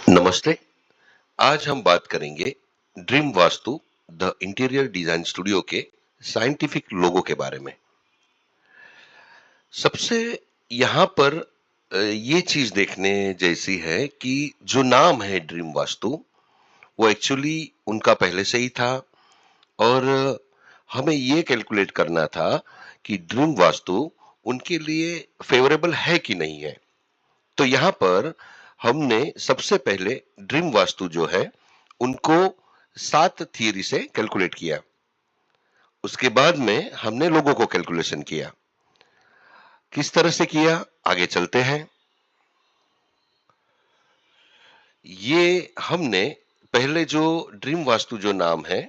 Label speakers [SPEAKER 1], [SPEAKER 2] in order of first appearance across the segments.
[SPEAKER 1] नमस्ते। आज हम बात करेंगे dream vastu the interior design studio के साइंटिफिक लोगो के बारे में। सबसे यहाँ पर ये चीज देखने जैसी है कि जो नाम है ड्रीम वास्तु, वो एक्चुअली उनका पहले से ही था। और हमें ये कैलकुलेट करना था कि ड्रीम वास्तु उनके लिए फेवरेबल है कि नहीं है। तो यहाँ पर हमने सबसे पहले ड्रीम वास्तु जो है उनको 7 थियरी से कैलकुलेट किया। उसके बाद में हमने लोगों को कैलकुलेशन किया। किस तरह से किया, आगे चलते हैं। ये हमने पहले जो ड्रीम वास्तु जो नाम है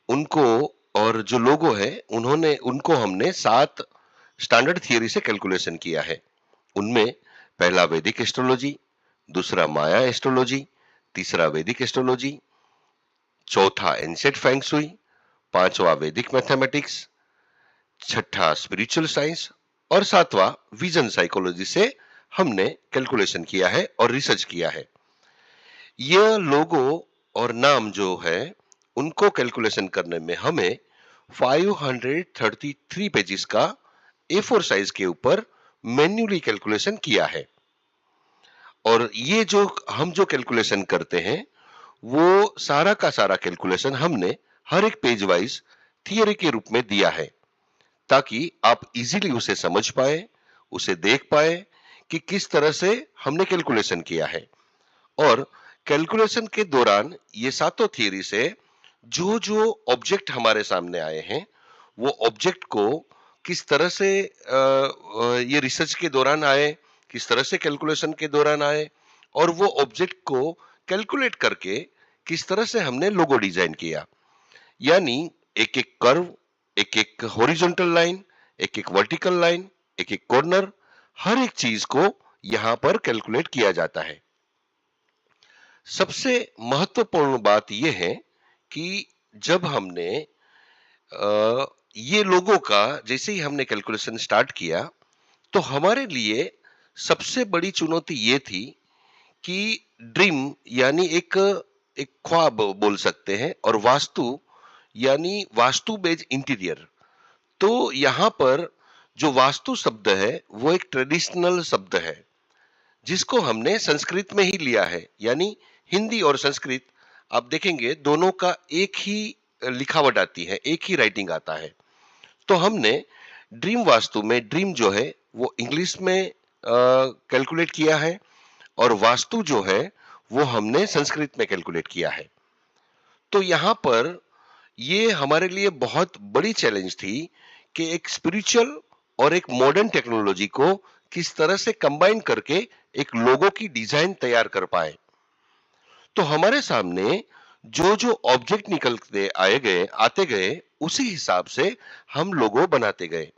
[SPEAKER 1] उनको और जो लोगो है उनको हमने 7 स्टैंडर्ड थियरी से कैलकुलेशन किया है। उनमें पहला वैदिक एस्ट्रोलॉजी, दूसरा माया एस्ट्रोलॉजी, तीसरा वैदिक एस्ट्रोलॉजी, चौथा एंशिएंट फेंग शुई, पांचवा वैदिक मैथमेटिक्स, छठा स्पिरिचुअल साइंस और सातवां विजन साइकोलॉजी से हमने कैलकुलेशन किया है और रिसर्च किया है। यह लोगो और नाम जो है उनको कैलकुलेशन करने में हमें 533 पेजेस का A4 साइज के ऊपर मैन्युअली कैलकुलेशन किया है। और ये जो कैलकुलेशन करते हैं वो सारा का सारा कैलकुलेशन हमने हर एक पेज वाइज थियरी के रूप में दिया है, ताकि आप इजीली उसे समझ पाए, उसे देख पाए कि किस तरह से हमने कैलकुलेशन किया है। और कैलकुलेशन के दौरान ये सातों थियरी से जो जो ऑब्जेक्ट हमारे सामने आए हैं वो ऑब्जेक्ट को किस तरह से ये रिसर्च के दौरान आए, किस तरह से कैलकुलेशन के दौरान आए, और वो ऑब्जेक्ट को कैलकुलेट करके किस तरह से हमने लोगो डिजाइन किया। यानी एक एक कर्व, एक एक हॉरिजॉन्टल लाइन, एक एक वर्टिकल लाइन, एक एक कॉर्नर, हर एक चीज को यहां पर कैलकुलेट किया जाता है। सबसे महत्वपूर्ण बात यह है कि जब हमने ये लोगों का जैसे ही हमने कैलकुलेशन स्टार्ट किया, तो हमारे लिए सबसे बड़ी चुनौती ये थी कि ड्रीम यानी एक एक ख्वाब बोल सकते हैं, और वास्तु यानी वास्तु बेस्ड इंटीरियर। तो यहाँ पर जो वास्तु शब्द है वो एक ट्रेडिशनल शब्द है जिसको हमने संस्कृत में ही लिया है। यानी हिंदी और संस्कृत आप देखेंगे दोनों का एक ही लिखावट आती है, एक ही राइटिंग आता है। तो हमने ड्रीम वास्तु में ड्रीम जो है वो इंग्लिश में कैलकुलेट किया है, और वास्तु जो है वो हमने संस्कृत में कैलकुलेट किया है। तो यहाँ पर ये हमारे लिए बहुत बड़ी चैलेंज थी कि एक स्पिरिचुअल और एक मॉडर्न टेक्नोलॉजी को किस तरह से कंबाइन करके एक लोगो की डिजाइन तैयार कर पाए। तो हमारे सामने जो जो ऑब्जेक्ट निकलते आते गए उसी हिसाब से हम लोगो बनाते गए।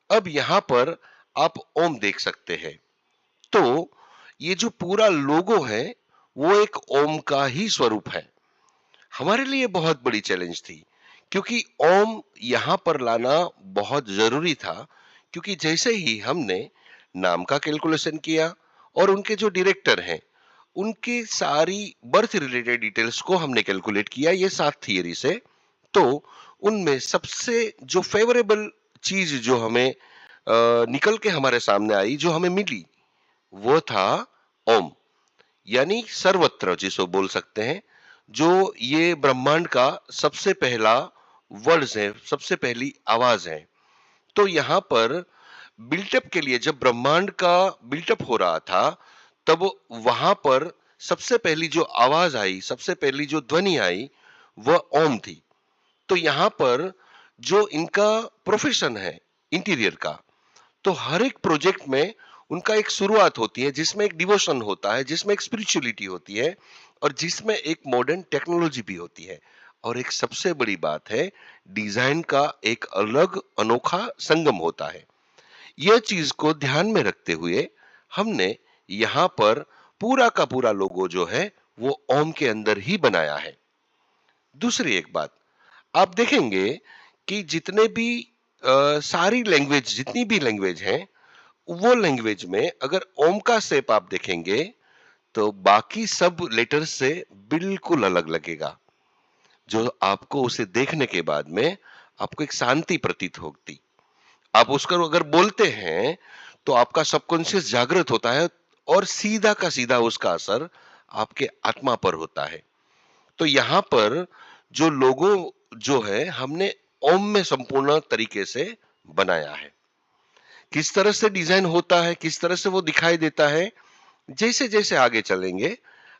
[SPEAKER 1] अब यहाँ पर आप ओम देख सकते हैं। तो ये जो पूरा लोगो है वो एक ओम का ही स्वरूप है। हमारे लिए बहुत बड़ी चैलेंज थी, क्योंकि ओम यहाँ पर लाना बहुत जरूरी था। क्योंकि जैसे ही हमने नाम का कैलकुलेशन किया और उनके जो डायरेक्टर हैं उनकी सारी बर्थ रिलेटेड डिटेल्स को हमने कैलकुलेट किया ये 7 थियरी से, तो उनमें सबसे जो फेवरेबल चीज जो हमें निकल के हमारे सामने आई, जो हमें मिली, वो था ओम। यानी सर्वत्र जिसको बोल सकते हैं, जो ये ब्रह्मांड का सबसे पहला वर्ड्स है, सबसे पहली आवाज है। तो यहाँ पर बिल्टअप के लिए जब ब्रह्मांड का बिल्टअप हो रहा था, तब वहां पर सबसे पहली जो आवाज आई, सबसे पहली जो ध्वनि आई, वह ओम थी। तो यहाँ पर जो इनका प्रोफेशन है इंटीरियर का, तो हर एक प्रोजेक्ट में उनका एक शुरुआत होती है जिसमें एक डिवोशन होता है, जिसमें एक स्पिरिचुअलिटी होती है, और जिसमें एक मॉडर्न टेक्नोलॉजी भी होती है। और एक सबसे बड़ी बात है, डिजाइन का एक अलग अनोखा संगम होता है। यह चीज को ध्यान में रखते हुए हमने यहाँ पर पूरा का पूरा लोगो जो है वो ओम के अंदर ही बनाया है। दूसरी एक बात, आप देखेंगे कि जितने भी सारी लैंग्वेज, जितनी भी लैंग्वेज हैं, वो लैंग्वेज में अगर ओम का शेप आप देखेंगे तो बाकी सब लेटर्स से बिल्कुल अलग लगेगा, जो आपको उसे देखने के बाद में आपको एक शांति प्रतीत होती। आप उसको अगर बोलते हैं तो आपका सबकॉन्शियस जागृत होता है और सीधा का सीधा उसका असर आपके आत्मा पर होता है। तो यहाँ पर जो लोगो जो है हमने ओम में संपूर्ण तरीके से बनाया है। किस तरह से डिजाइन होता है, किस तरह से वो दिखाई देता है, जैसे जैसे आगे चलेंगे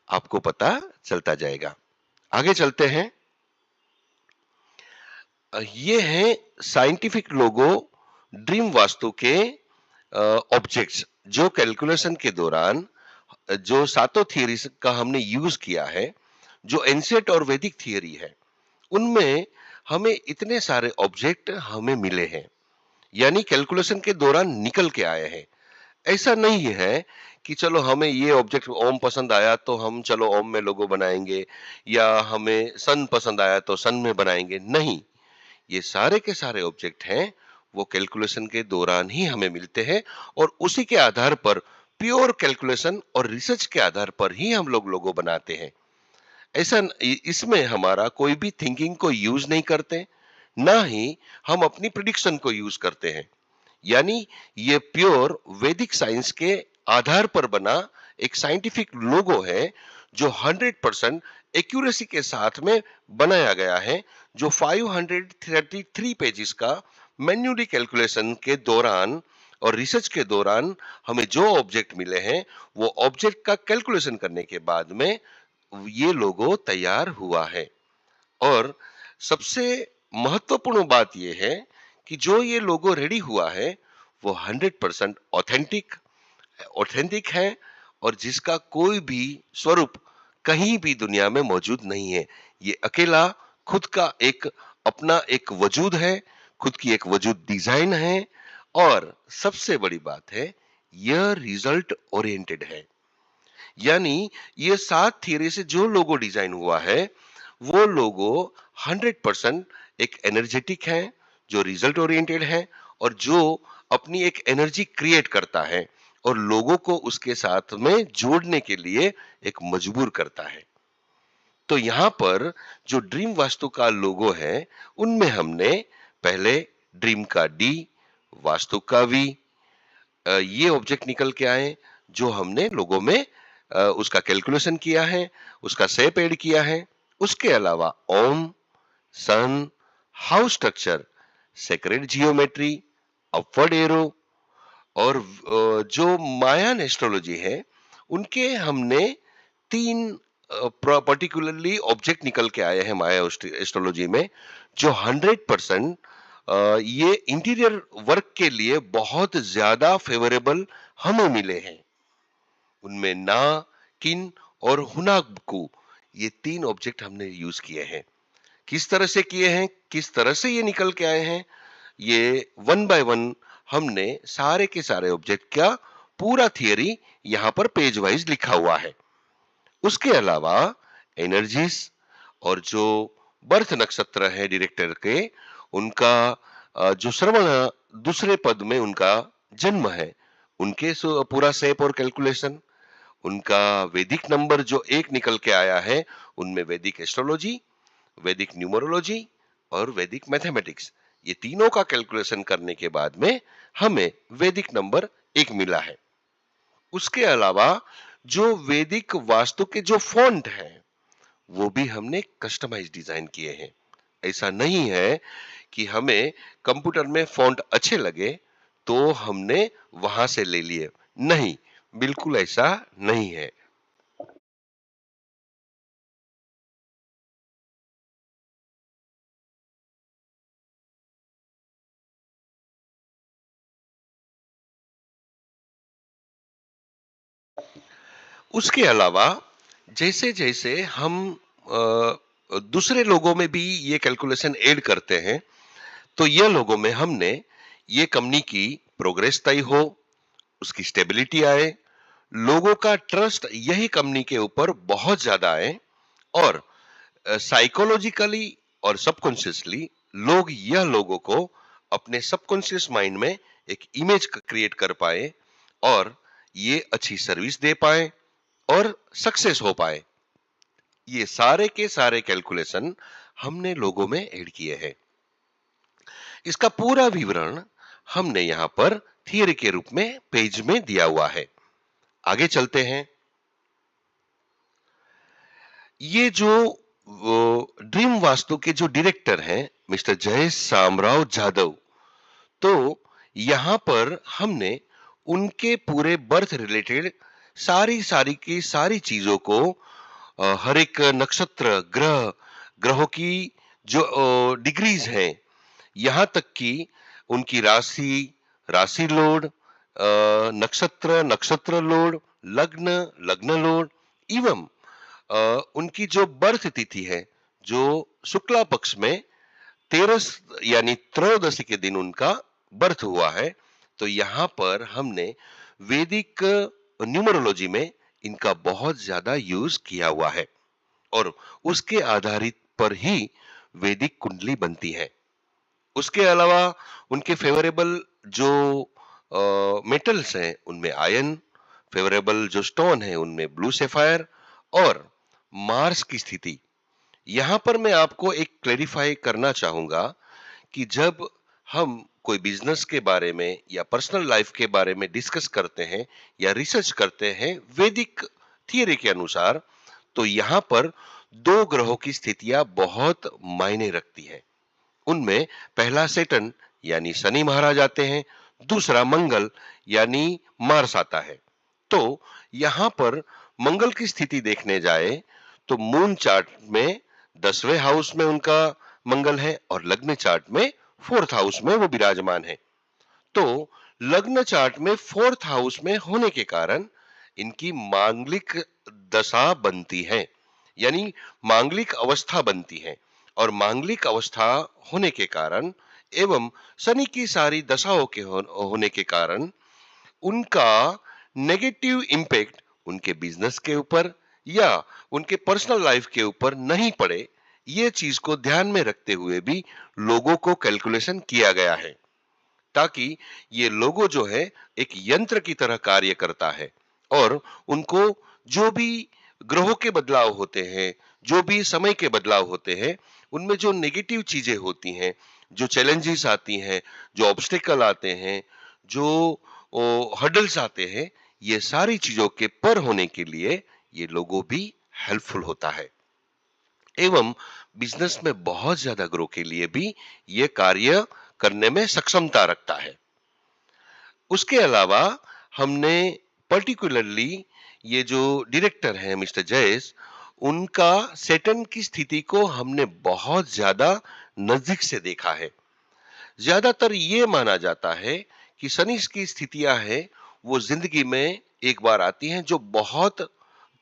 [SPEAKER 1] आपको पता चलता जाएगा। आगे चलते हैं। ये है साइंटिफिक लोगो ड्रीम वास्तु के ऑब्जेक्ट्स जो कैलकुलेशन के दौरान जो सातों थियरीज का हमने यूज किया है, जो एंशिएंट और वैदिक थियरी है, उनमें हमें इतने सारे ऑब्जेक्ट हमें मिले हैं, यानी कैलकुलेशन के दौरान निकल के आए हैं। ऐसा नहीं है कि चलो हमें ये ऑब्जेक्ट ओम पसंद आया तो हम चलो ओम में लोगो बनाएंगे, या हमें सन पसंद आया तो सन में बनाएंगे। नहीं, ये सारे के सारे ऑब्जेक्ट हैं वो कैलकुलेशन के दौरान ही हमें मिलते हैं, और उसी के आधार पर प्योर कैलकुलेशन और रिसर्च के आधार पर ही हम लोग लोगो बनाते हैं। ऐसा इसमें हमारा कोई भी थिंकिंग को यूज नहीं करते, ना ही हम अपनी प्रिडिक्शन को यूज करते हैं। यानी ये प्योर वैदिक साइंस के आधार पर बना एक साइंटिफिक लोगो है, जो 100% एक्यूरेसी के साथ में बनाया गया है, जो 533 पेजेस का मैन्युअली कैलकुलेशन के दौरान और रिसर्च के दौरान हमें जो ऑब्जेक्ट मिले हैं, वो ऑब्जेक्ट का कैलकुलेशन करने के बाद में ये लोगो तैयार हुआ है। और सबसे महत्वपूर्ण बात यह है कि जो ये लोगो रेडी हुआ है वो 100% ऑथेंटिक ऑथेंटिक है, और जिसका कोई भी स्वरूप कहीं भी दुनिया में मौजूद नहीं है। ये अकेला खुद का एक अपना एक वजूद है, खुद की एक वजूद डिजाइन है, और सबसे बड़ी बात है यह रिजल्ट ओरिएंटेड है। यानी ये 7 थियरी से जो लोगो डिजाइन हुआ है, वो लोगो 100% एक एनर्जेटिक है, जो रिजल्ट ओरिएंटेड है, और जो अपनी एक एनर्जी क्रिएट करता है और लोगों को उसके साथ में जोड़ने के लिए एक मजबूर करता है। तो यहाँ पर जो ड्रीम वास्तु का लोगो है, उनमें हमने पहले ड्रीम का डी, वास्तु का वी, ये ऑब्जेक्ट निकल के आए जो हमने लोगो में उसका कैलकुलेशन किया है, उसका शेप ऐड किया है। उसके अलावा Om, sun, house structure, sacred geometry, upward arrow, और जो मायान एस्ट्रोलॉजी है, उनके हमने 3 पर्टिकुलरली ऑब्जेक्ट निकल के आए हैं माया एस्ट्रोलॉजी में, जो 100% ये इंटीरियर वर्क के लिए बहुत ज्यादा फेवरेबल हमें मिले हैं। उनमें ना, किन और हुनाबकू, ये 3 ऑब्जेक्ट हमने यूज किए हैं। किस तरह से किए हैं, किस तरह से ये निकल के आए हैं, ये वन बाय वन हमने सारे के सारे ऑब्जेक्ट का पूरा थियरी यहाँ पर पेज वाइज लिखा हुआ है। उसके अलावा एनर्जीज और जो बर्थ नक्षत्र है डायरेक्टर के, उनका जो श्रवण दूसरे पद में उनका जन्म है, उनके पूरा शेप और कैलकुलेशन, उनका वैदिक नंबर जो 1 निकल के आया है, उनमें वैदिक एस्ट्रोलॉजी, वैदिक न्यूमरोलॉजी और वैदिक मैथमेटिक्स, ये तीनों का कैलकुलेशन करने के बाद में हमें वैदिक नंबर 1 मिला है। उसके अलावा जो वैदिक वास्तु के जो फॉन्ट हैं, वो भी हमने कस्टमाइज डिजाइन किए हैं। ऐसा नहीं है कि हमें कंप्यूटर में फॉन्ट अच्छे लगे तो हमने वहां से ले लिए, नहीं, बिल्कुल ऐसा नहीं है। उसके अलावा जैसे जैसे हम दूसरे लोगों में भी ये कैलकुलेशन ऐड करते हैं, तो यह लोगों में हमने ये कंपनी की प्रोग्रेस तय हो, उसकी स्टेबिलिटी आए, लोगों का ट्रस्ट यही कंपनी के ऊपर बहुत ज्यादा आए, और साइकोलॉजिकली और सबकॉन्शियसली लोग यह लोगों को अपने सबकॉन्शियस माइंड में एक इमेज क्रिएट कर पाए और ये अच्छी सर्विस दे पाए, और सक्सेस हो पाए। ये सारे के सारे कैलकुलेशन हमने लोगों में ऐड किए हैं। इसका पूरा विवरण हमने यहाँ पर थियरी के रूप में पेज में दिया हुआ है। आगे चलते हैं। ये जो ड्रीम वास्तु के जो डायरेक्टर हैं मिस्टर जयेश शामराव जाधव, तो यहाँ पर हमने उनके पूरे बर्थ रिलेटेड सारी सारी की सारी चीजों को हर एक नक्षत्र ग्रहों की जो डिग्रीज हैं, यहाँ तक कि उनकी राशि लोड, नक्षत्र लोड, लग्न लोड एवं उनकी जो बर्थ तिथि है, जो शुक्ला पक्ष में 13 यानी त्रयोदशी के दिन उनका बर्थ हुआ है, तो यहाँ पर हमने वैदिक न्यूमरोलॉजी में इनका बहुत ज्यादा यूज किया हुआ है और उसके आधारित पर ही वैदिक कुंडली बनती है। उसके अलावा उनके फेवरेबल जो मेटल्स हैं उनमें आयरन, फेवरेबल जो स्टोन है उनमें ब्लू सैफायर और मार्स की स्थिति। यहां पर मैं आपको एक क्लेरिफाई करना चाहूंगा कि जब हम कोई बिजनेस के बारे में या पर्सनल लाइफ के बारे में डिस्कस करते हैं या रिसर्च करते हैं वैदिक थियरी के अनुसार, तो यहाँ पर दो ग्रहों की स्थितियां बहुत मायने रखती है। उनमें पहला सेटन यानी शनि महाराज आते हैं, दूसरा मंगल यानी मार्स आता है। तो यहां पर मंगल की स्थिति देखने जाए तो मून चार्ट में 10वें हाउस में उनका मंगल है और लग्न चार्ट में 4th हाउस में वो विराजमान है। तो लग्न चार्ट में 4th हाउस में होने के कारण इनकी मांगलिक दशा बनती है, यानी मांगलिक अवस्था बनती है और मांगलिक अवस्था होने के कारण एवं शनि की सारी दशाओं के होने के कारण उनका नेगेटिव इम्पैक्ट उनके बिजनेस के ऊपर या उनके पर्सनल लाइफ के ऊपर नहीं पड़े, ये चीज को ध्यान में रखते हुए भी लोगों को कैलकुलेशन किया गया है, ताकि ये लोगो जो है एक यंत्र की तरह कार्य करता है और उनको जो भी ग्रहों के बदलाव होते हैं, जो भी समय के बदलाव होते हैं, उनमें जो नेगेटिव चीजें होती हैं, जो चैलेंजेस आती हैं, जो ऑब्स्टेकल आते हैं, जो हर्डल्स आते हैं, ये सारी चीजों के पर होने के लिए ये लोगो भी हेल्पफुल होता है एवं बिजनेस में बहुत ज्यादा ग्रो के लिए भी ये कार्य करने में सक्षमता रखता है। उसके अलावा हमने पर्टिकुलरली ये जो डायरेक्टर हैं मिस्टर जयेश, उनका सेटन की स्थिति को हमने बहुत ज्यादा नजदीक से देखा है। ज्यादातर ये माना जाता है कि शनि की स्थितियां हैं वो जिंदगी में एक बार आती हैं जो बहुत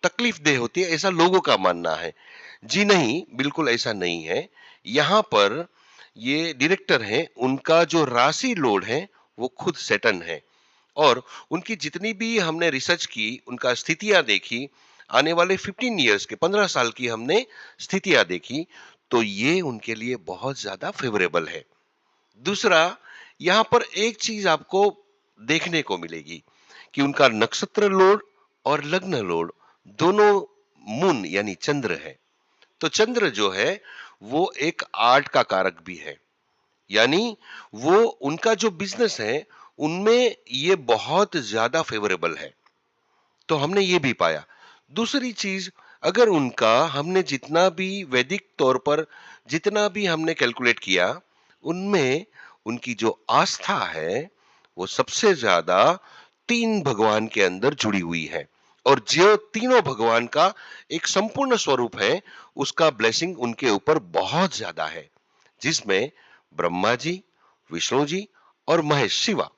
[SPEAKER 1] तकलीफ देह होती है, ऐसा लोगों का मानना है। जी नहीं, बिल्कुल ऐसा नहीं है। यहाँ पर ये डायरेक्टर हैं, उनका जो राशि लोड है वो खुद सेटन है और उनकी जितनी भी हमने रिसर्च की, उनका स्थितियां देखी, आने वाले 15 इयर्स के 15 साल की हमने स्थितियां देखी, तो ये उनके लिए बहुत ज्यादा फेवरेबल है। दूसरा, यहाँ पर एक चीज आपको देखने को मिलेगी कि उनका नक्षत्र लोड और लग्न लोड दोनों मून यानी चंद्र है। तो चंद्र जो है वो एक आर्ट का कारक भी है, यानी वो उनका जो बिजनेस है उनमें ये बहुत ज्यादा फेवरेबल है। तो हमने ये भी पाया। दूसरी चीज, अगर उनका हमने जितना भी वैदिक तौर पर जितना भी हमने कैलकुलेट किया, उनमें उनकी जो आस्था है वो सबसे ज्यादा 3 भगवान के अंदर जुड़ी हुई है और जो तीनों भगवान का एक संपूर्ण स्वरूप है, उसका ब्लेसिंग उनके ऊपर बहुत ज्यादा है, जिसमें ब्रह्मा जी, विष्णु जी और महेश शिवा,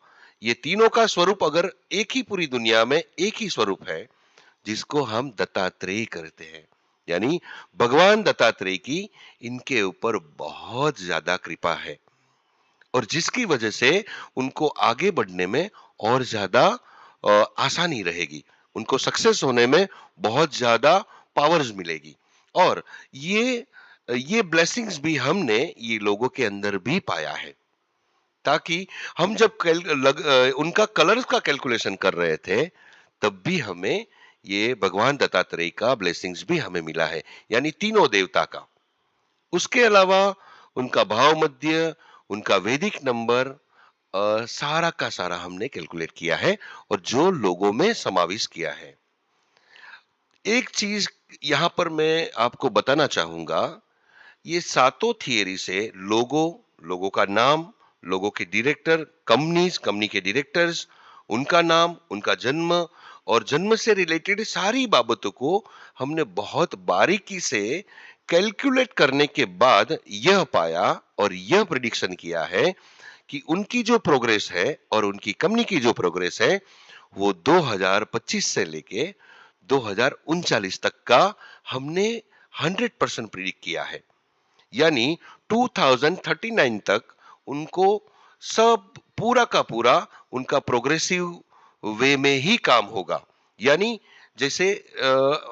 [SPEAKER 1] ये तीनों का स्वरूप अगर एक ही पूरी दुनिया में एक ही स्वरूप है, जिसको हम दत्तात्रेय करते हैं, यानी भगवान दत्तात्रेय की इनके ऊपर बहुत ज्यादा कृपा है और जिसकी वजह से उनको आगे बढ़ने में और ज्यादा आसानी रहेगी, उनको सक्सेस होने में बहुत ज्यादा पावर्स मिलेगी और ये ब्लेसिंग्स भी हमने ये लोगों के अंदर भी पाया है। ताकि हम जब उनका कलर्स का कैलकुलेशन कर रहे थे, तब भी हमें ये भगवान दत्तात्रेय का ब्लेसिंग्स भी हमें मिला है, यानी तीनों देवता का। उसके अलावा उनका भाव मध्य, उनका वैदिक नंबर, सारा का सारा हमने कैलकुलेट किया है और जो लोगों में समावेश किया है। एक चीज यहाँ पर मैं आपको बताना चाहूंगा, ये सातों थियरी से लोगों का नाम, लोगों के डायरेक्टर, कंपनी के डायरेक्टर्स, उनका नाम, उनका जन्म और जन्म से रिलेटेड सारी बाबतों को हमने बहुत बारीकी से कैलकुलेट करने के बाद यह पाया और यह प्रिडिक्शन किया है कि उनकी जो प्रोग्रेस है और उनकी कंपनी की जो प्रोग्रेस है वो 2025 से लेके 2039 तक का हमने 100% प्रिडिक्ट किया है। यानी 2039 तक उनको सब पूरा का पूरा उनका प्रोग्रेसिव वे में ही काम होगा। यानी जैसे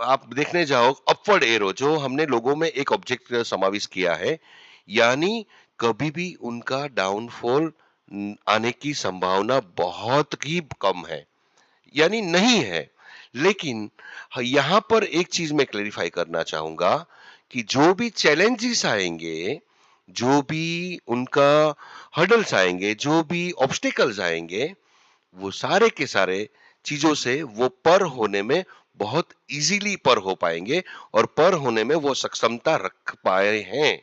[SPEAKER 1] आप देखने जाओ अपवर्ड एरो जो हमने लोगों में एक ऑब्जेक्ट समावेश किया है, यानी कभी भी उनका डाउनफॉल आने की संभावना बहुत ही कम है, यानी नहीं है। लेकिन यहां पर एक चीज मैं क्लेरिफाई करना चाहूंगा कि जो भी चैलेंजेस आएंगे, जो भी उनका हर्डल्स आएंगे, जो भी ऑब्स्टेकल्स आएंगे, वो सारे के सारे चीजों से वो पर होने में बहुत इजीली पर हो पाएंगे और पर होने में वो सक्षमता रख पाए हैं।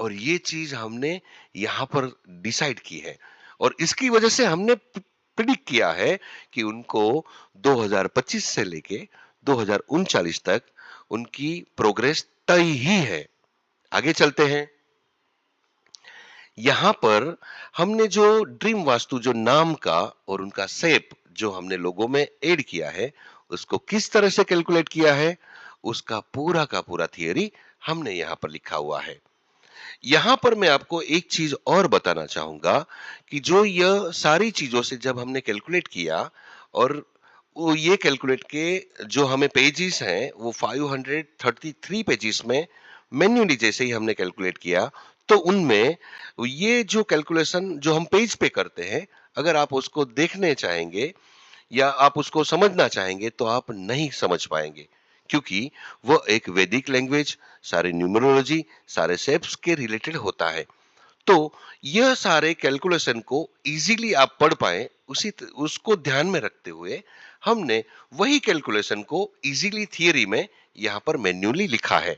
[SPEAKER 1] और ये चीज हमने यहाँ पर डिसाइड की है और इसकी वजह से हमने प्रिडिक्ट किया है कि उनको 2025 से लेके 2039 तक उनकी प्रोग्रेस तय ही है। आगे चलते हैं। यहां पर हमने जो ड्रीम वास्तु जो नाम का और उनका शेप जो हमने लोगों में ऐड किया है, उसको किस तरह से कैलकुलेट किया है, उसका पूरा का पूरा थियरी हमने यहाँ पर लिखा हुआ है। यहां पर मैं आपको एक चीज और बताना चाहूंगा कि जो यह सारी चीजों से जब हमने कैलकुलेट किया और वो ये कैलकुलेट के जो हमें पेजेस हैं वो 533 पेजेस में मैन्युअली जैसे ही हमने कैलकुलेट किया, तो उनमें ये जो कैलकुलेशन जो हम पेज पे करते हैं, अगर आप उसको देखने चाहेंगे या आप उसको समझना चाहेंगे तो आप नहीं समझ पाएंगे, क्योंकि वो एक वैदिक लैंग्वेज, सारे न्यूमरोलॉजी, सारे शेप्स के रिलेटेड होता है। तो यह सारे कैलकुलेशन को इजीली आप पढ़ पाए उसको ध्यान में रखते हुए हमने वही कैलकुलेशन को इजीली थियरी में यहाँ पर मैन्युअली लिखा है,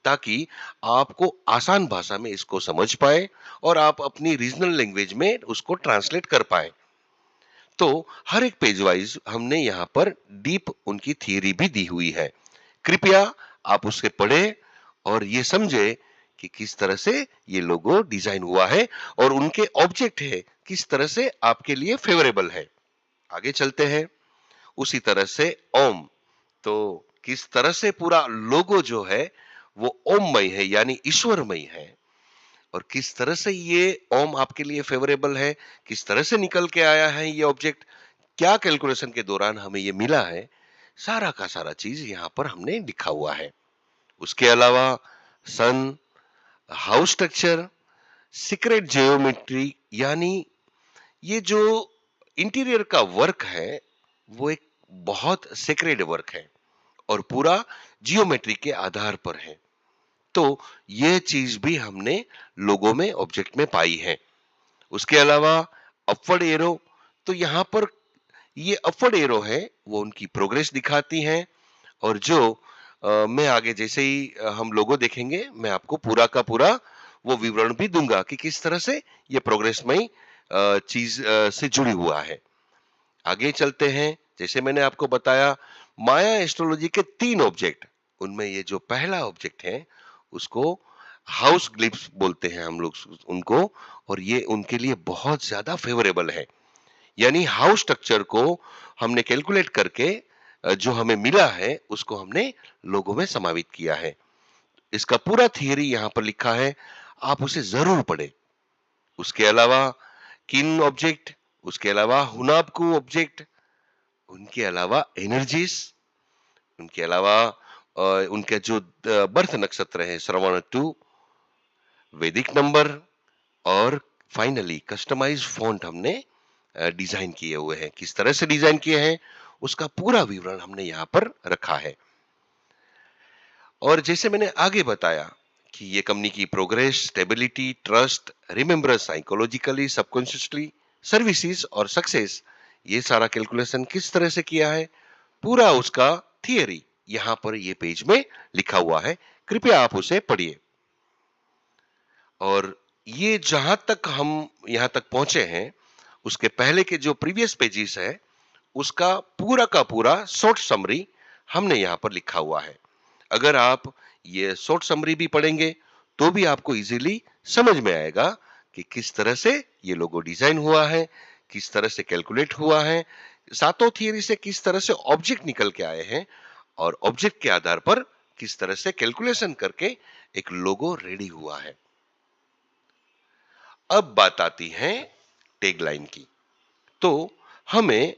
[SPEAKER 1] ताकि आपको आसान भाषा में इसको समझ पाए और आप अपनी रीजनल लैंग्वेज में उसको ट्रांसलेट कर पाए। तो हर एक पेज वाइज हमने यहाँ पर डीप उनकी थियरी भी दी हुई है। कृपया आप उसे पढ़ें और ये समझे कि किस तरह से ये लोगो डिजाइन हुआ है और उनके ऑब्जेक्ट है किस तरह से आपके लिए फेवरेबल है। आगे चलते हैं। उसी तरह से ओम, तो किस तरह से पूरा लोगो जो है वो ओममय है, यानी ईश्वरमय है, और किस तरह से ये ओम आपके लिए फेवरेबल है, किस तरह से निकल के आया है ये ऑब्जेक्ट, क्या कैलकुलेशन के दौरान हमें ये मिला है, सारा का सारा चीज यहाँ पर हमने लिखा हुआ है। उसके अलावा सन, हाउस स्ट्रक्चर, सीक्रेट जियोमेट्री, यानी ये जो इंटीरियर का वर्क है वो एक बहुत सीक्रेट वर्क है और पूरा जियोमेट्री के आधार पर है। तो यह चीज भी हमने लोगों में ऑब्जेक्ट में पाई है। उसके अलावा अपवर्ड एरो, तो यहाँ पर ये अपवर्ड एरो है वो उनकी प्रोग्रेस दिखाती हैं और जो मैं आगे जैसे ही हम लोगो देखेंगे मैं आपको पूरा का पूरा वो विवरण भी दूंगा कि किस तरह से ये प्रोग्रेसमय चीज से जुड़ी हुआ है। आगे चलते हैं। जैसे मैंने आपको बताया माया एस्ट्रोलॉजी के 3 ऑब्जेक्ट, उनमें ये जो पहला ऑब्जेक्ट है उसको हाउस ग्लिप्स बोलते हैं हम लोग उनको, और ये उनके लिए बहुत ज्यादा फेवरेबल है। यानी हाउस स्ट्रक्चर को हमने कैलकुलेट करके जो हमें मिला है उसको हमने लोगों में समावित किया है। इसका पूरा थियरी यहाँ पर लिखा है, आप उसे जरूर पढ़ें। उसके अलावा किन ऑब्जेक्ट, उसके अलावा हुनाबकू ऑब्जेक्ट, उनके अलावा एनर्जीज, उनके अलावा उनके जो बर्थ नक्षत्र है श्रवण 2, वैदिक नंबर और फाइनली कस्टमाइज फॉन्ट हमने डिजाइन किए हुए हैं। किस तरह से डिजाइन किए हैं उसका पूरा विवरण हमने यहाँ पर रखा है। और जैसे मैंने आगे बताया कि ये कंपनी की progress, stability, trust, remembrance psychologically, subconsciously, services और सक्सेस, ये सारा कैलकुलेशन किस तरह से किया है, पूरा उसका थियरी यहाँ पर ये पेज में लिखा हुआ है। कृपया आप उसे पढ़िए। और ये जहां तक हम यहां तक पहुंचे हैं, उसके पहले के जो प्रीवियस पेजेस है, उसका पूरा का पूरा शॉर्ट समरी हमने यहाँ पर लिखा हुआ है। अगर आप ये शॉर्ट समरी भी पढ़ेंगे तो भी आपको इजीली समझ में आएगा कि किस तरह से ये लोगो डिजाइन हुआ है, किस तरह से कैलकुलेट हुआ है, सातों थियरी से किस तरह से ऑब्जेक्ट निकल के आए हैं और ऑब्जेक्ट के आधार पर किस तरह से कैलकुलेशन करके एक लोगो रेडी हुआ है। अब बात आती है टैगलाइन की। तो हमें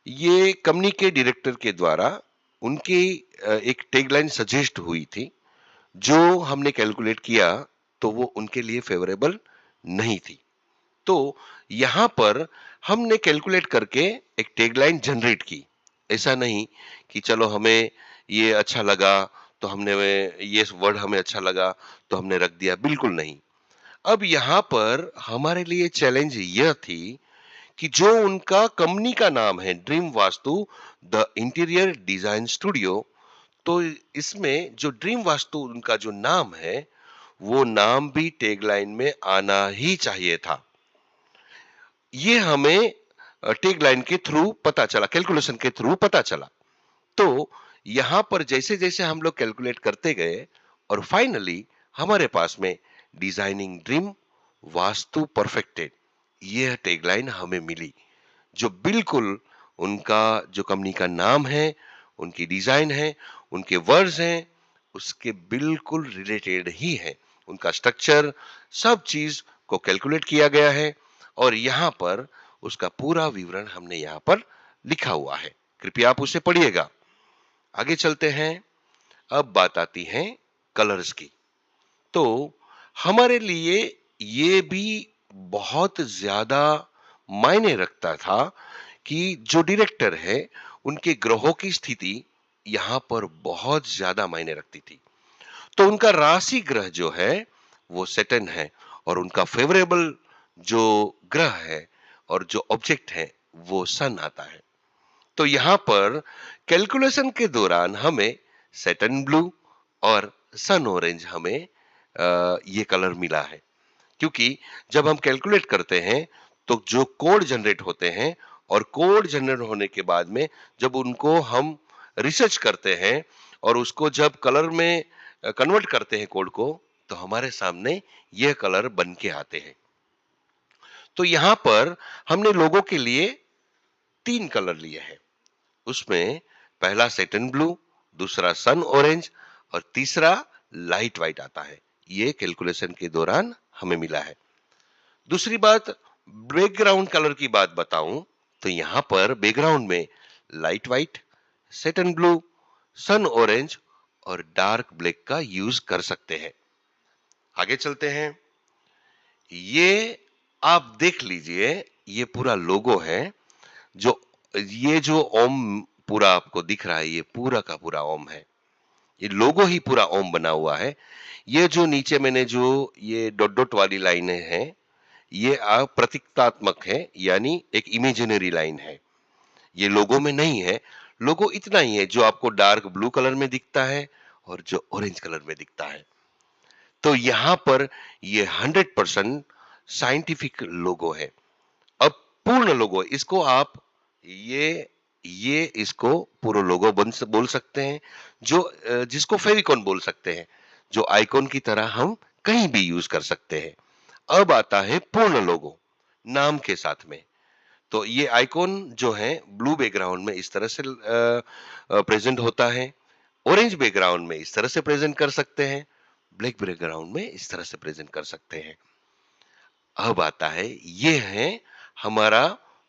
[SPEAKER 1] ये कंपनी के डायरेक्टर के द्वारा उनकी एक टैगलाइन सजेस्ट हुई थी, जो हमने कैलकुलेट किया तो वो उनके लिए फेवरेबल नहीं थी। तो यहां पर हमने कैलकुलेट करके एक टैगलाइन जनरेट की। ऐसा नहीं कि चलो हमें ये अच्छा लगा तो हमने ये वर्ड हमें अच्छा लगा तो हमने रख दिया, बिल्कुल नहीं। अब यहाँ पर हमारे लिए चैलेंज यह थी कि जो उनका कंपनी का नाम है dream vastu the interior design studio, तो इसमें जो ड्रीम वास्तु उनका जो नाम है, वो नाम भी टैगलाइन में आना ही चाहिए था। ये हमें टैगलाइन के थ्रू पता चला, कैलकुलेशन के थ्रू पता चला। तो यहां पर जैसे जैसे हम लोग कैलकुलेट करते गए और फाइनली हमारे पास में डिजाइनिंग ड्रीम वास्तु परफेक्टेड, यह टैगलाइन हमें मिली, जो बिल्कुल उनका जो कंपनी का नाम है, उनकी डिजाइन है, उनके वर्ड्स हैं, उसके बिल्कुल रिलेटेड ही है। उनका स्ट्रक्चर, सब चीज को कैलकुलेट किया गया है और यहाँ पर उसका पूरा विवरण हमने यहाँ पर लिखा हुआ है। कृपया आप उसे पढ़िएगा। आगे चलते हैं। अब बात आती है कलर्स की। तो हमारे लिए ये भी बहुत ज्यादा मायने रखता था कि जो डायरेक्टर है उनके ग्रहों की स्थिति यहाँ पर बहुत ज्यादा मायने रखती थी। तो उनका राशि ग्रह जो है वो सैटर्न है और उनका फेवरेबल जो ग्रह है और जो ऑब्जेक्ट है वो सन आता है। तो यहाँ पर कैलकुलेशन के दौरान हमें सैटर्न ब्लू और सन ऑरेंज हमें ये कलर मिला है, क्योंकि जब हम कैलकुलेट करते हैं तो जो कोड जनरेट होते हैं और कोड जनरेट होने के बाद में जब उनको हम रिसर्च करते हैं और उसको जब कलर में कन्वर्ट करते हैं कोड को, तो हमारे सामने यह कलर बन के आते हैं। तो यहां पर हमने लोगों के लिए 3 कलर लिए हैं। उसमें पहला सैटर्न ब्लू, दूसरा सन ऑरेंज और तीसरा लाइट व्हाइट आता है। ये कैलकुलेशन के दौरान हमें मिला है। दूसरी बात, बैकग्राउंड कलर की बात बताऊं तो यहां पर बैकग्राउंड में लाइट व्हाइट, सैटर्न ब्लू, सन ऑरेंज और डार्क ब्लैक का यूज कर सकते हैं। आगे चलते हैं। ये आप देख लीजिए, ये पूरा लोगो है। जो ये जो ओम पूरा आपको दिख रहा है, ये पूरा का पूरा ओम है। ये लोगो ही पूरा ओम बना हुआ है। ये जो नीचे मैंने जो ये डॉट डॉट वाली लाइनें हैं, ये प्रतीकात्मक है, यानी एक इमेजिनरी लाइन है। ये लोगो में नहीं है। लोगो इतना ही है जो आपको डार्क ब्लू कलर में दिखता है और जो ऑरेंज कलर में दिखता है। तो यहां पर ये 100% साइंटिफिक लोगो है। अब पूर्ण लोगो, इसको आप ये इसको पूरा लोगो बोल सकते हैं, जो जिसको फेविकॉन बोल सकते हैं, जो आइकॉन की तरह हम कहीं भी यूज कर सकते हैं। अब आता है पूर्ण लोगो नाम के साथ में। तो ये आइकॉन जो है ब्लू बैकग्राउंड में इस तरह से प्रेजेंट होता है, ऑरेंज बैकग्राउंड में इस तरह से प्रेजेंट कर सकते हैं, ब्लैक बैकग्राउंड में इस तरह से प्रेजेंट कर सकते हैं। अब आता है, ये है हमारा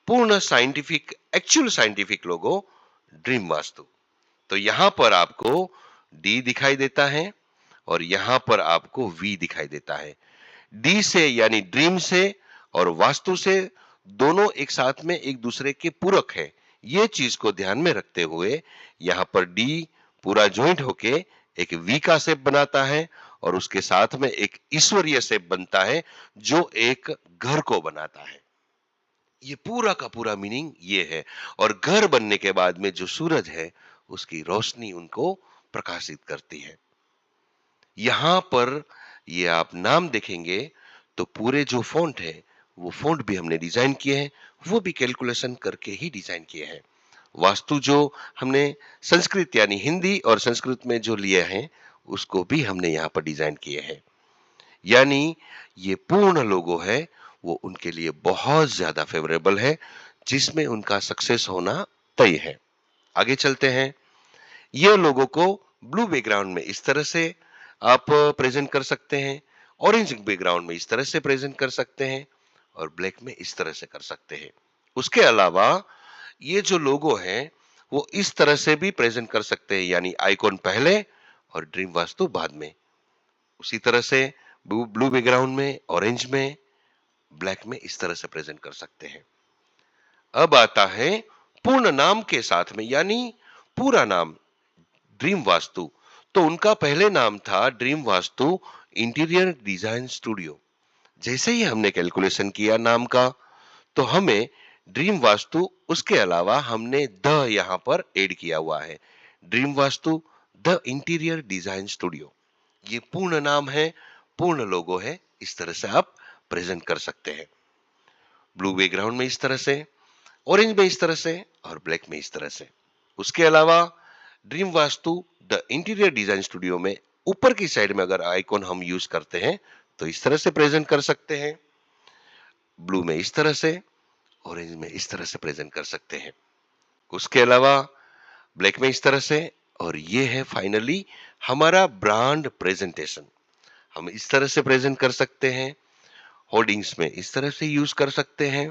[SPEAKER 1] पूर्ण साइंटिफिक, एक्चुअल साइंटिफिक लोगो ड्रीम वास्तु। तो यहां पर आपको डी दिखाई देता है और यहां पर आपको वी दिखाई देता है। डी से यानी ड्रीम से और वास्तु से दोनों एक साथ में एक दूसरे के पूरक है, ये चीज को ध्यान में रखते हुए यहाँ पर डी पूरा ज्वाइंट होके एक वी का शेप बनाता है और उसके साथ में एक ईश्वरीय शेप बनता है जो एक घर को बनाता है। ये पूरा का पूरा मीनिंग ये है। और घर बनने के बाद में जो सूरज है उसकी रोशनी उनको प्रकाशित करती है। यहां पर ये आप नाम देखेंगे तो पूरे जो फॉन्ट है वो फॉन्ट भी हमने डिजाइन किए हैं, वो भी कैलकुलेशन करके ही डिजाइन किए हैं। वास्तु जो हमने संस्कृत यानी हिंदी और संस्कृत में जो लिए हैं उसको भी हमने यहाँ पर डिजाइन किए हैं। यानी ये पूर्ण लोगो है वो उनके लिए बहुत ज्यादा फेवरेबल है जिसमें उनका सक्सेस होना तय है। आगे चलते हैं। ये लोगो को ब्लू बैकग्राउंड में इस तरह से आप प्रेजेंट कर सकते हैं, ऑरेंज बैकग्राउंड में इस तरह से प्रेजेंट कर सकते हैं और ब्लैक में इस तरह से कर सकते हैं। उसके अलावा ये जो लोगो है वो इस तरह से भी प्रेजेंट कर सकते हैं, यानी आइकॉन पहले और ड्रीम वास्तु बाद में। उसी तरह से ब्लू बैकग्राउंड में, ऑरेंज में, ब्लैक में इस तरह से प्रेजेंट कर सकते हैं। अब आता है पूर्ण नाम के साथ में, यानी पूरा नाम ड्रीम वास्तु। तो उनका पहले नाम था dream vastu interior design studio. जैसे ही हमने कैलकुलेशन किया नाम का तो हमें ड्रीम वास्तु, उसके अलावा हमने द यहां पर ऐड किया हुआ है। Dream vastu the interior design studio, ये पूर्ण नाम है, पूर्ण लोगो है। इस तरह से आप प्रेजेंट कर सकते हैं। ब्लू बैकग्राउंड में इस तरह से, ऑरेंज में इस तरह से और ब्लैक में इस तरह से। उसके अलावा dream vastu the interior design studio में ऊपर की साइड में अगर आइकॉन हम यूज करते हैं तो इस तरह से प्रेजेंट कर सकते हैं। ब्लू में इस तरह से, ऑरेंज में इस तरह से प्रेजेंट कर सकते हैं। उसके अलावा ब्लैक में इस तरह से, और ये है फाइनली हमारा ब्रांड प्रेजेंटेशन। हम इस तरह से प्रेजेंट कर सकते हैं। होर्डिंग्स में इस तरह से यूज कर सकते हैं।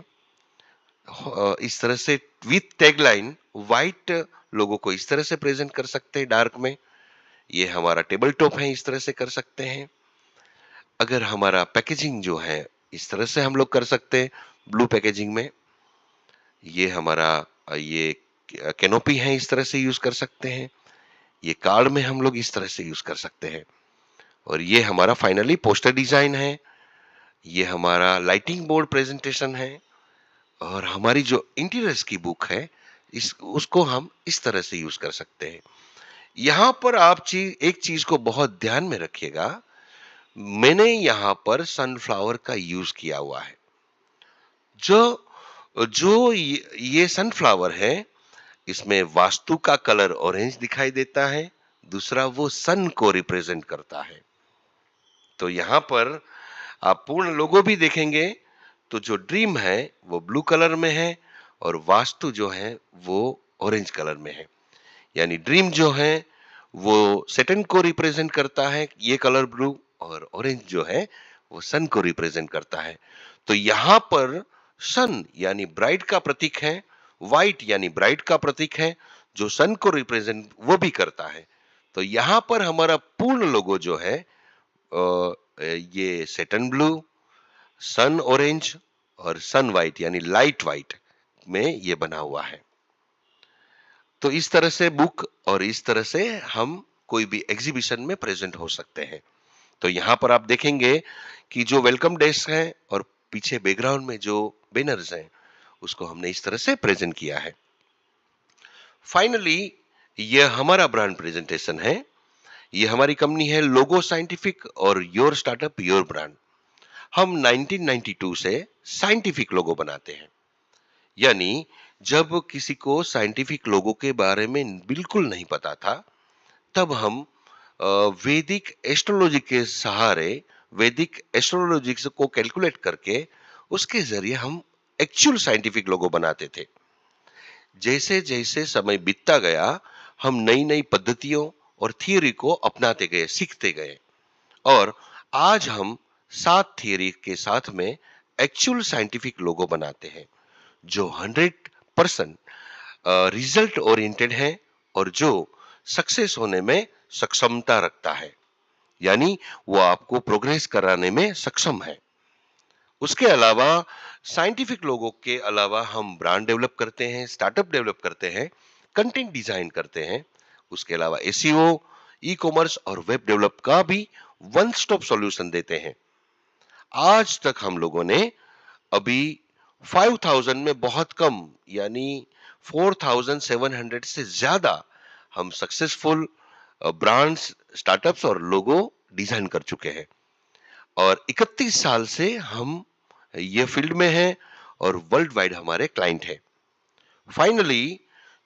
[SPEAKER 1] इस तरह से विथ टैगलाइन व्हाइट लोगो को इस तरह से प्रेजेंट कर सकते हैं डार्क में। ये हमारा टेबल टॉप है, इस तरह से कर सकते हैं। अगर हमारा पैकेजिंग जो है इस तरह से हम लोग कर सकते हैं ब्लू पैकेजिंग में। ये हमारा ये कैनोपी है, इस तरह से यूज कर सकते हैं। ये कार्ड में हम लोग इस तरह से यूज कर सकते हैं। और ये हमारा फाइनली पोस्टर डिजाइन है। ये हमारा लाइटिंग बोर्ड प्रेजेंटेशन है। और हमारी जो इंटीरियर्स की बुक है इस उसको हम इस तरह से यूज कर सकते हैं। यहाँ पर आप एक चीज को बहुत ध्यान में रखिएगा, मैंने यहाँ पर सनफ्लावर का यूज किया हुआ है। जो जो ये सनफ्लावर है इसमें वास्तु का कलर ऑरेंज दिखाई देता है, दूसरा वो सन को रिप्रेजेंट करता है। तो यहाँ पर आप पूर्ण लोगो भी देखेंगे तो जो ड्रीम है वो ब्लू कलर में है और वास्तु जो है वो ऑरेंज कलर में है। यानी ड्रीम जो है वो सैटर्न को रिप्रेजेंट करता है, ये कलर ब्लू, और ऑरेंज जो है वो सन को रिप्रेजेंट करता है। तो यहाँ पर सन यानी ब्राइट का प्रतीक है, व्हाइट यानी ब्राइट का प्रतीक है, जो सन को रिप्रेजेंट वो भी करता है। तो यहाँ पर हमारा पूर्ण लोगो जो है ये सैटर्न ब्लू, सन ऑरेंज और सन व्हाइट यानी लाइट व्हाइट में ये बना हुआ है। तो इस तरह से बुक और इस तरह से हम कोई भी एग्जीबिशन में प्रेजेंट हो सकते हैं। तो यहाँ पर आप देखेंगे कि जो वेलकम डेस्क है और पीछे बैकग्राउंड में जो बैनर्स हैं उसको हमने इस तरह से प्रेजेंट किया है। फाइनली ये हमारा ब्रांड प्रेजेंटेशन है। ये हमारी कंपनी है लोगो साइंटिफिक और योर स्टार्टअप योर ब्रांड। हम 1992 से साइंटिफिक लोगो बनाते हैं। यानी जब किसी को साइंटिफिक लोगो के बारे में बिल्कुल नहीं पता था तब हम वैदिक एस्ट्रोलॉजी के सहारे, वैदिक एस्ट्रोलॉजी को कैलकुलेट करके उसके जरिए हम एक्चुअल साइंटिफिक लोगो बनाते थे। जैसे जैसे समय बीतता गया हम नई नई पद्धतियों और थियोरी को अपनाते गए, सीखते गए, और आज हम 7 थियोरी के साथ में एक्चुअल साइंटिफिक लोगो बनाते हैं जो 100% रिजल्ट ओरिएंटेड है और जो सक्सेस होने में सक्षमता रखता है। यानी वो आपको प्रोग्रेस कराने में सक्षम है। उसके अलावा साइंटिफिक लोगों के अलावा हम ब्रांड डेवलप करते हैं, स्टार्टअप डेवलप करते हैं, कंटेंट डिजाइन करते हैं। उसके अलावा एसईओ, ई-कॉमर्स और वेब डेवलप का भी वन स्टॉप सॉल्यूशन देते हैं। आज तक हम लोगों ने अभी 5000 में बहुत कम यानी 4700 से ज्यादा हम सक्सेसफुल ब्रांड्स, स्टार्टअप्स और लोगो डिजाइन कर चुके हैं और 31 साल से हम ये फील्ड में हैं और वर्ल्ड वाइड हमारे क्लाइंट हैं। फाइनली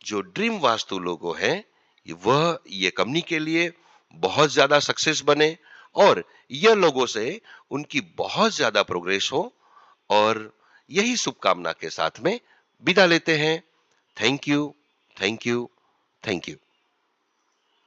[SPEAKER 1] जो ड्रीम वास्तु लोगो है वह ये कंपनी के लिए बहुत ज्यादा सक्सेस बने और यह लोगों से उनकी बहुत ज्यादा प्रोग्रेस हो और यही शुभकामना के साथ में विदा लेते हैं। Thank you, thank you, thank you.